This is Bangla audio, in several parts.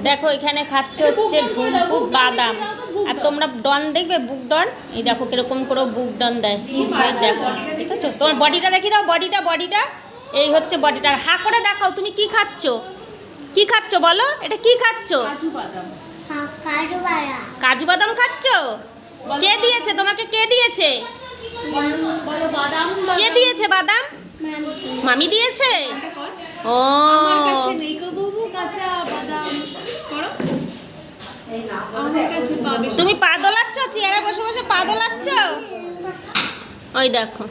দেখো এখানে খাচ্ছে হচ্ছে ধুমপুক বাদাম। আর তোমরা ডন দেখবে, বুক ডন, এই দেখো কিরকম করে বুক ডন দেয়, দেখো ঠিক আছে। তোমার বডিটা দেখিয়ে দাও, বডিটা এই হচ্ছে বডিটা। হা করে দেখাও তুমি কি খাচ্ছ, কি খাচ্ছ বলো, এটা কি খাচ্ছ? কাজু বাদাম খাচ্ছ? কে দিয়েছে তোমাকে, কে দিয়েছে? কে দিয়েছে বাদাম? মামি দিয়েছে। ও তুমি পা দোলাচ্ছ, চেয়ারে বসে বসে পা দোলাচ্ছ। ওই দেখো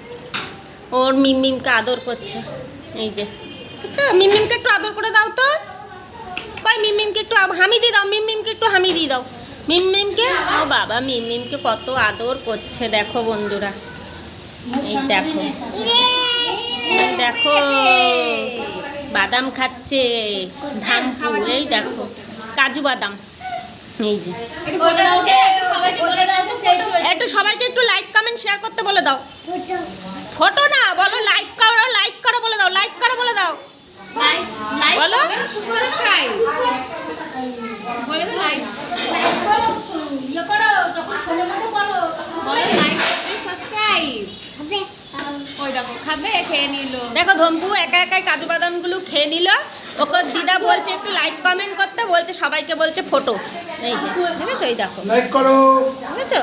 ওর মিমমিমকে আদর করছে, এই যে আচ্ছা মিমমিমকে একটু আদর করে দাও তো। ভাই মিমমিমকে একটু হামি দিয়ে দাও, মিমমিমকে একটু হামি দিয়ে দাও, মিমমিমকে। ও বাবা মিমমিমকে কত আদর করছে দেখো বন্ধুরা, এই দেখো দেখো বাদাম খাচ্ছে ধামপু, এই দেখো কাজু বাদাম, এই যে। একটু সবাইকে একটু লাইক কমেন্ট শেয়ার করতে বলে দাও। ফটো না বলো, লাইক করো বলে দাও, লাইক করো বলে দাও, বলো। দেখো ধম্পু একা একাই কাজু বাদামগুলো খেয়ে নিল। ওকে দিদা বলছে একটু লাইক কমেন্ট করতে, বলছে সবাইকে বলছে ফটো, এই যে দেখেছো, এই দেখো লাইক করো, দেখেছো।